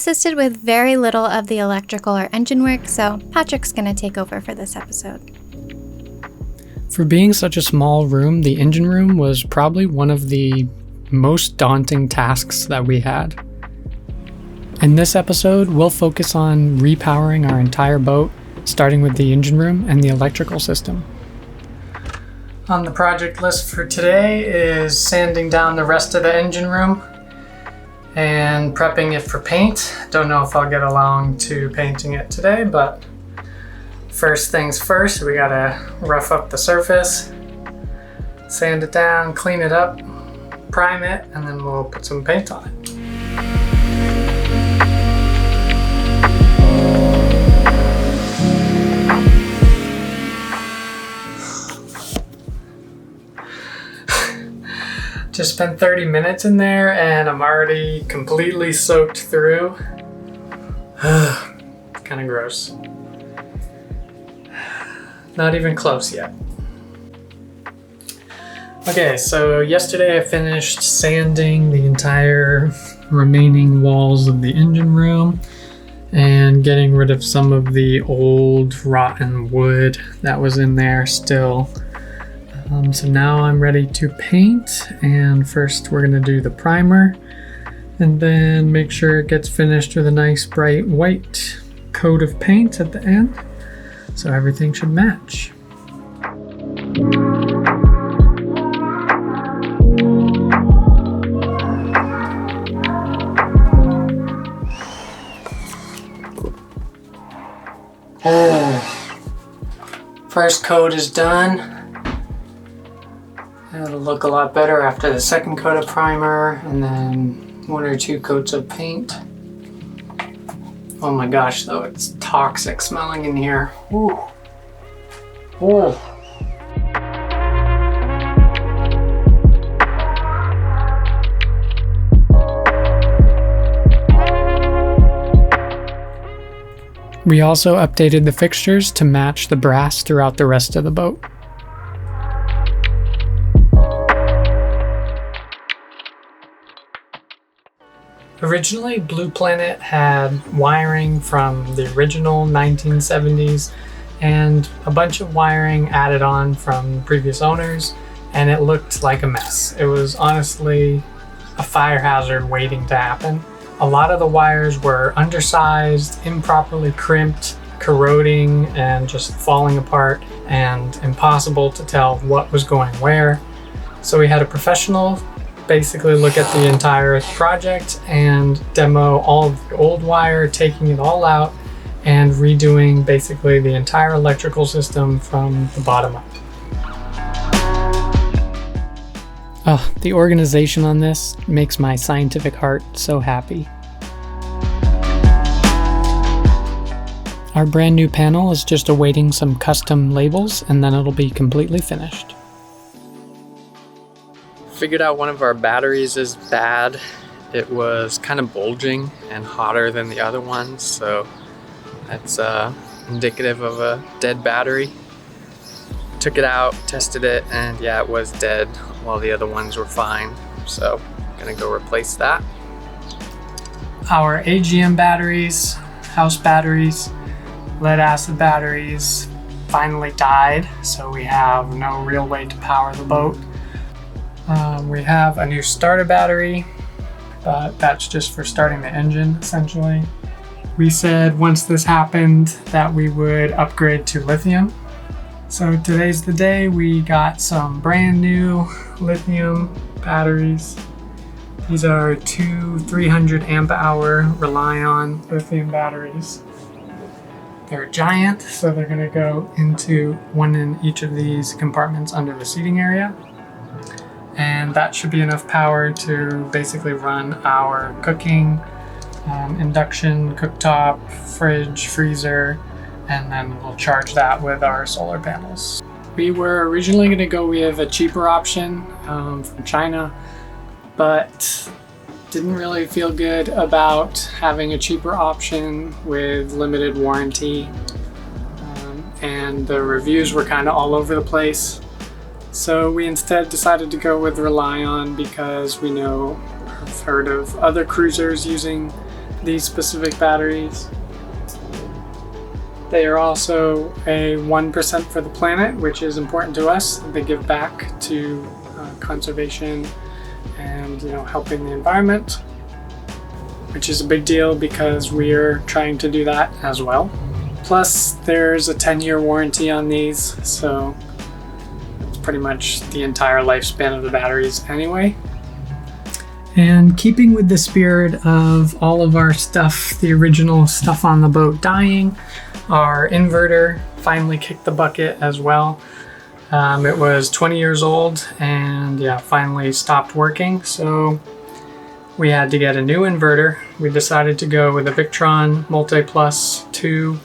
assisted with very little of the electrical or engine work, so Patrick's gonna take over for this episode. For being such a small room, the engine room was probably one of the most daunting tasks that we had. In this episode, we'll focus on repowering our entire boat, starting with the engine room and the electrical system. On the project list for today is sanding down the rest of the engine room and prepping it for paint. Don't know if I'll get along to painting it today, but first things first, we gotta rough up the surface, sand it down, clean it up, prime it, and then we'll put some paint on it. Just spent 30 minutes in there and I'm already completely soaked through. Kind of gross. Not even close yet. Okay, so yesterday I finished sanding the entire remaining walls of the engine room and getting rid of some of the old rotten wood that was in there still. So now I'm ready to paint, and first we're gonna do the primer and then make sure it gets finished with a nice bright white coat of paint at the end, so everything should match. First coat is done. It'll look a lot better after the second coat of primer and then 1 or 2 coats of paint. Oh my gosh, though, it's toxic smelling in here. Ooh. Ooh. We also updated the fixtures to match the brass throughout the rest of the boat. Originally, Blue Planet had wiring from the original 1970s and a bunch of wiring added on from previous owners, and it looked like a mess. It was honestly a fire hazard waiting to happen. A lot of the wires were undersized, improperly crimped, corroding, and just falling apart, and impossible to tell what was going where. So we had a professional basically look at the entire project and demo all of the old wire, taking it all out and redoing basically the entire electrical system from the bottom up. Oh, the organization on this makes my scientific heart so happy. Our brand new panel is just awaiting some custom labels and then it'll be completely finished. Figured out one of our batteries is bad. It was kind of bulging and hotter than the other ones, so that's indicative of a dead battery. Took it out, tested it, and yeah, it was dead while the other ones were fine. So gonna go replace that. Our AGM batteries, house batteries, lead acid batteries finally died, so we have no real way to power the boat. We have a new starter battery, but that's just for starting the engine, essentially. We said once this happened that we would upgrade to lithium. So today's the day. We got some brand new lithium batteries. These are 2 300 amp hour Rely-On lithium batteries. They're giant, so they're gonna go into one in each of these compartments under the seating area. And that should be enough power to basically run our cooking, induction, cooktop, fridge, freezer, and then we'll charge that with our solar panels. We were originally going to go with a cheaper option from China, but didn't really feel good about having a cheaper option with limited warranty, and the reviews were kind of all over the place. So we instead decided to go with Rely-On because we know, I've heard of other cruisers using these specific batteries. They are also a 1% for the planet, which is important to us. They give back to conservation and helping the environment, which is a big deal because we're trying to do that as well. Plus, there's a 10-year warranty on these, so it's pretty much the entire lifespan of the batteries anyway. And keeping with the spirit of all of our stuff, the original stuff on the boat dying, our inverter finally kicked the bucket as well. It was 20 years old and finally stopped working. So we had to get a new inverter. We decided to go with a Victron Multi-Plus 2.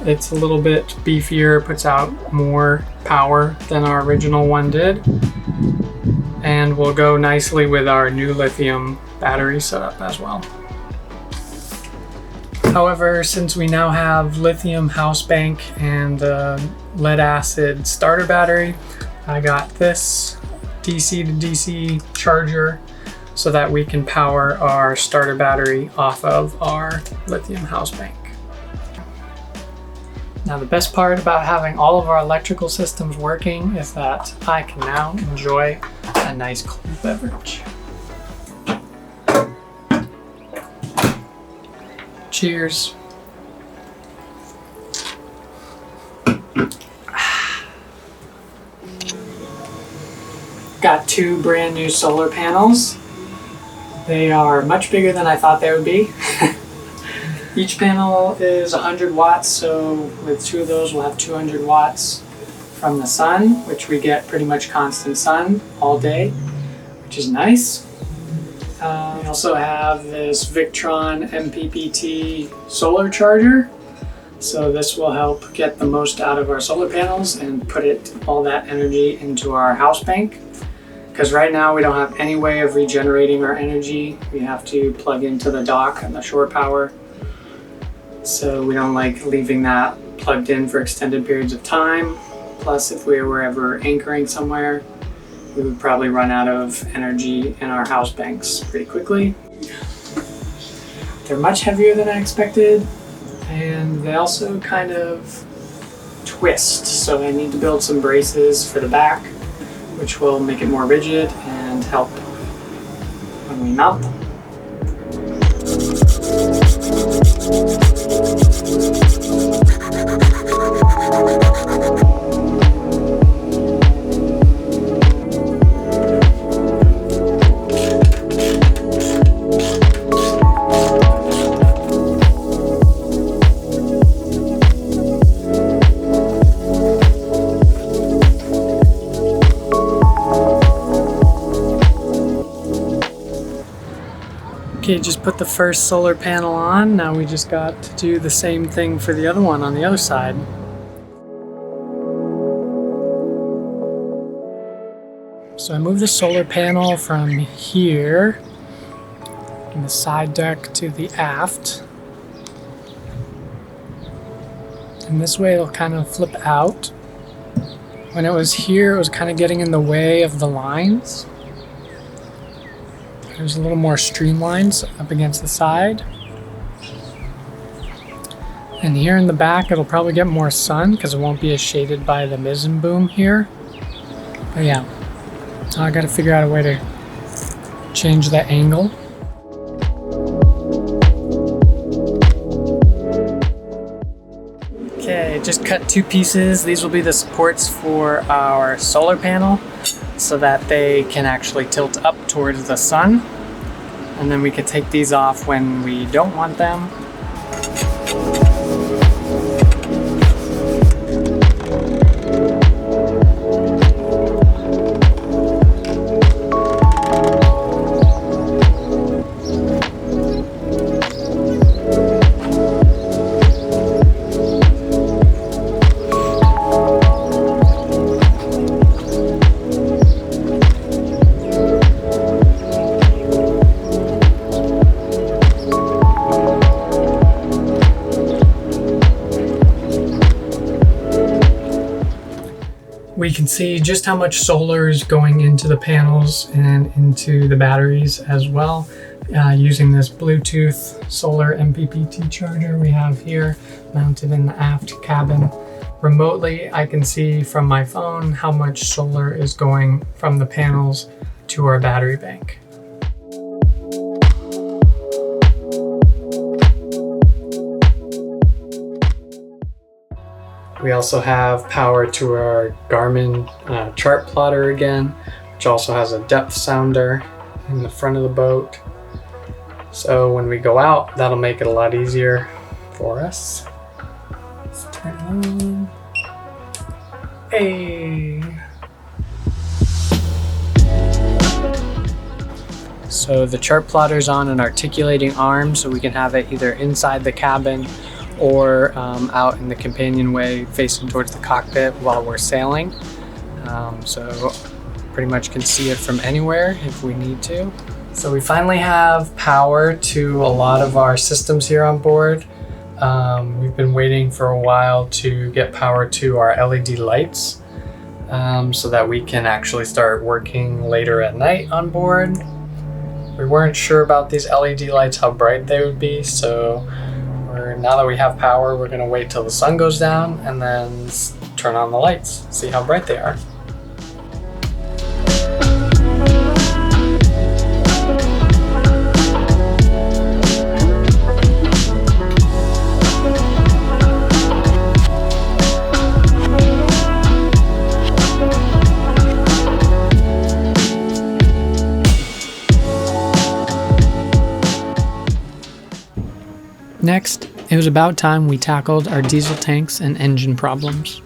It's a little bit beefier, puts out more power than our original one did. And will go nicely with our new lithium battery setup as well. However, since we now have lithium house bank and the lead acid starter battery, I got this DC to DC charger so that we can power our starter battery off of our lithium house bank. Now the best part about having all of our electrical systems working is that I can now enjoy a nice cold beverage. Cheers. Got 2 brand new solar panels. They are much bigger than I thought they would be. Each panel is 100 watts, so with 2 of those we'll have 200 watts from the sun, which we get pretty much constant sun all day, which is nice. We also have this Victron MPPT solar charger. So this will help get the most out of our solar panels and put all that energy into our house bank. Because right now we don't have any way of regenerating our energy. We have to plug into the dock and the shore power. So we don't like leaving that plugged in for extended periods of time. Plus, if we were ever anchoring somewhere, we would probably run out of energy in our house banks pretty quickly. They're much heavier than I expected, and they also kind of twist. So I need to build some braces for the back, which will make it more rigid and help when we mount them. Okay, just put the first solar panel on. Now we just got to do the same thing for the other one on the other side. So I moved the solar panel from here in the side deck to the aft. And this way it'll kind of flip out. When it was here, it was kind of getting in the way of the lines. There's a little more streamlines up against the side. And here in the back, it'll probably get more sun because it won't be as shaded by the mizzen boom here. But yeah, I gotta figure out a way to change the angle. Okay, just cut 2 pieces. These will be the supports for our solar panel so that they can actually tilt up towards the sun. And then we can take these off when we don't want them. We can see just how much solar is going into the panels and into the batteries as well. using this Bluetooth solar MPPT charger we have here mounted in the aft cabin. Remotely, I can see from my phone how much solar is going from the panels to our battery bank. We also have power to our Garmin chart plotter again, which also has a depth sounder in the front of the boat. So when we go out, that'll make it a lot easier for us. Let's turn it on. Hey! So the chart plotter's on an articulating arm, so we can have it either inside the cabin or out in the companionway facing towards the cockpit while we're sailing. So pretty much can see it from anywhere if we need to. So we finally have power to a lot of our systems here on board. We've been waiting for a while to get power to our LED lights so that we can actually start working later at night on board. We weren't sure about these LED lights, how bright they would be, so now that we have power, we're gonna wait till the sun goes down and then turn on the lights, see how bright they are. Next, it was about time we tackled our diesel tanks and engine problems.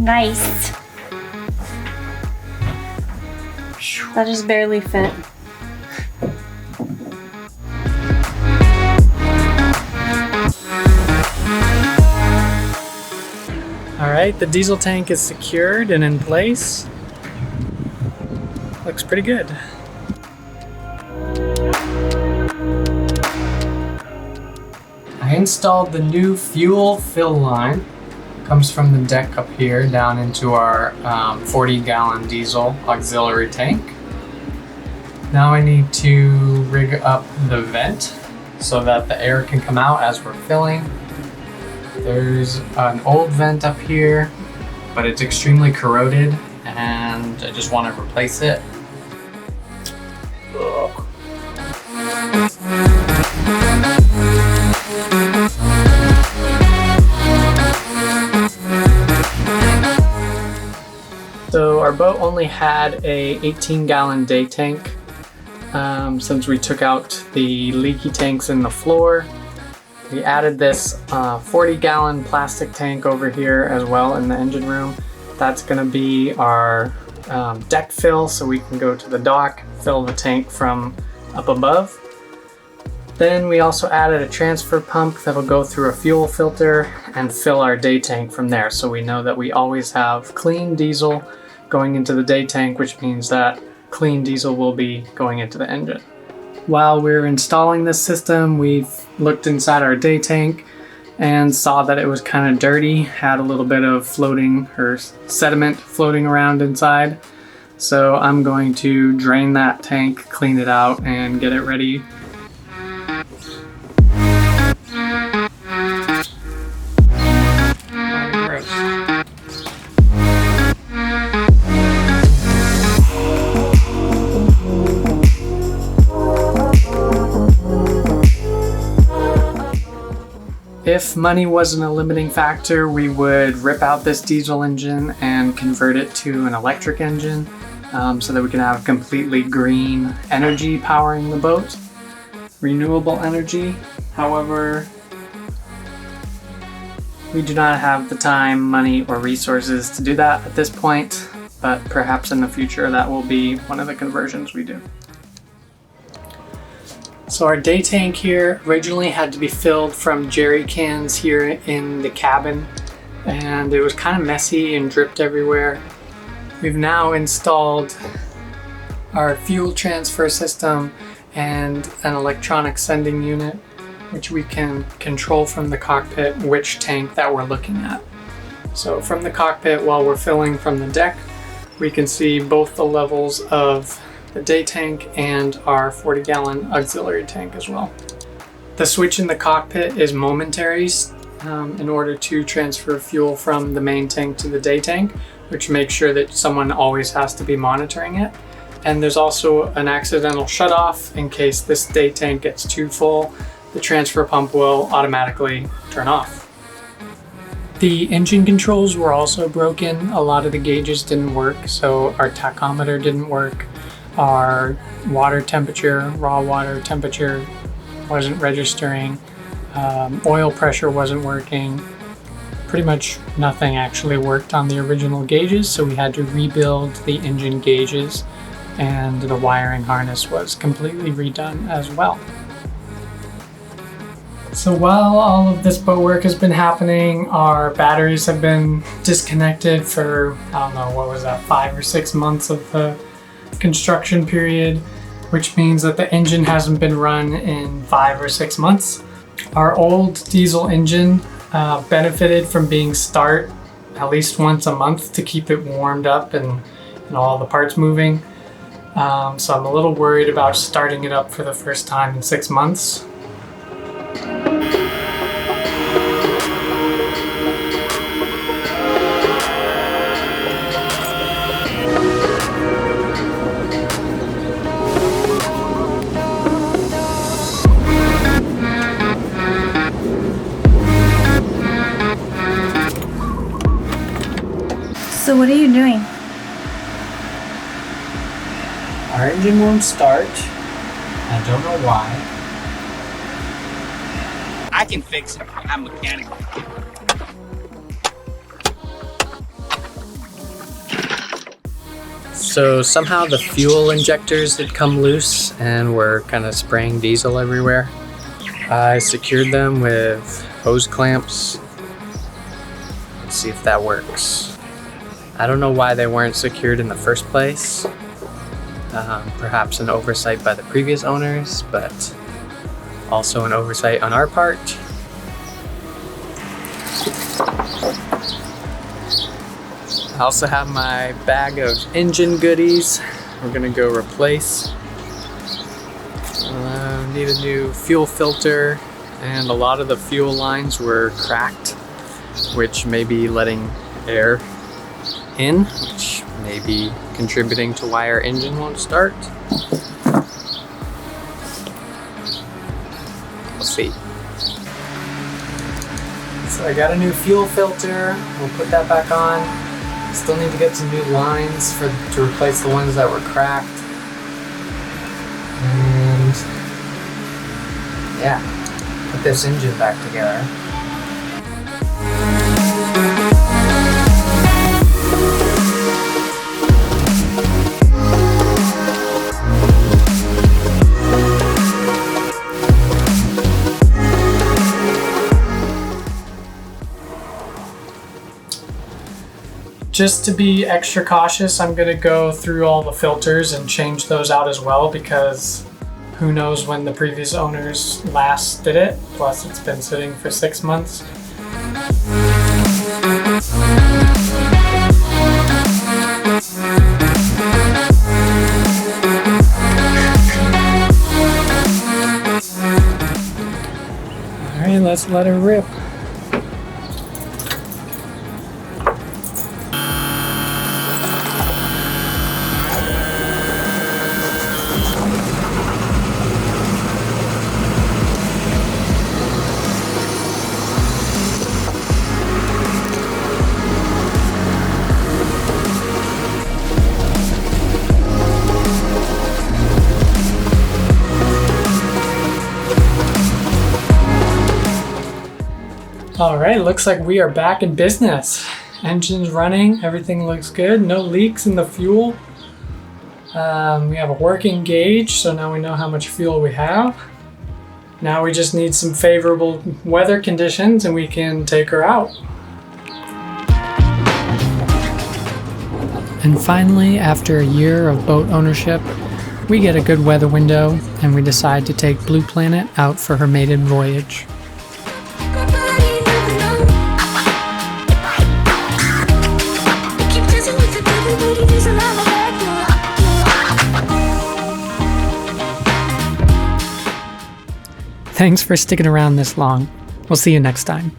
Nice. That just barely fit. Alright, the diesel tank is secured and in place. Looks pretty good. I installed the new fuel fill line. Comes from the deck up here down into our 40-gallon diesel auxiliary tank. Now I need to rig up the vent so that the air can come out as we're filling. There's an old vent up here, but it's extremely corroded and I just want to replace it. So our boat only had a 18-gallon day tank. Since we took out the leaky tanks in the floor, we added this 40-gallon plastic tank over here as well in the engine room. That's going to be our deck fill, so we can go to the dock, fill the tank from up above. Then we also added a transfer pump that'll go through a fuel filter and fill our day tank from there, so we know that we always have clean diesel going into the day tank, which means that clean diesel will be going into the engine. While we're installing this system, we've looked inside our day tank and saw that it was kind of dirty, had a little bit of floating or sediment floating around inside. So I'm going to drain that tank, clean it out, and get it ready. If money wasn't a limiting factor, we would rip out this diesel engine and convert it to an electric engine so that we can have completely green energy powering the boat. Renewable energy. However, we do not have the time, money, or resources to do that at this point, but perhaps in the future that will be one of the conversions we do. So our day tank here originally had to be filled from jerry cans here in the cabin, and it was kind of messy and dripped everywhere. We've now installed our fuel transfer system and an electronic sending unit, which we can control from the cockpit which tank that we're looking at. So from the cockpit, while we're filling from the deck, we can see both the levels of the day tank and our 40-gallon auxiliary tank as well. The switch in the cockpit is momentary in order to transfer fuel from the main tank to the day tank, which makes sure that someone always has to be monitoring it. And there's also an accidental shutoff in case this day tank gets too full. The transfer pump will automatically turn off. The engine controls were also broken. A lot of the gauges didn't work, so our tachometer didn't work. Our water temperature, raw water temperature, wasn't registering. Oil pressure wasn't working. Pretty much nothing actually worked on the original gauges, so we had to rebuild the engine gauges, and the wiring harness was completely redone as well. So while all of this boat work has been happening, our batteries have been disconnected for, I don't know, what was that, 5 or 6 months of the construction period, which means that the engine hasn't been run in 5 or 6 months. Our old diesel engine benefited from being start at least once a month to keep it warmed up and all the parts moving. So I'm a little worried about starting it up for the first time in 6 months. So what are you doing? Our engine won't start. I don't know why. I can fix it. I'm mechanical. So somehow the fuel injectors had come loose and were kind of spraying diesel everywhere. I secured them with hose clamps. Let's see if that works. I don't know why they weren't secured in the first place. Perhaps an oversight by the previous owners, but also an oversight on our part. I also have my bag of engine goodies we're gonna go replace. Need a new fuel filter, and a lot of the fuel lines were cracked, which may be letting air in, which may be contributing to why our engine won't start. We'll see. So I got a new fuel filter. We'll put that back on. Still need to get some new lines to replace the ones that were cracked. And yeah, put this engine back together. Just to be extra cautious, I'm going to go through all the filters and change those out as well, because who knows when the previous owners last did it. Plus it's been sitting for 6 months. Alright, let's let her rip. Alright, looks like we are back in business. Engine's running, everything looks good, no leaks in the fuel. We have a working gauge, so now we know how much fuel we have. Now we just need some favorable weather conditions and we can take her out. And finally, after a year of boat ownership, We get a good weather window, and we decide to take Blue Planet out for her maiden voyage. Thanks for sticking around this long. We'll see you next time.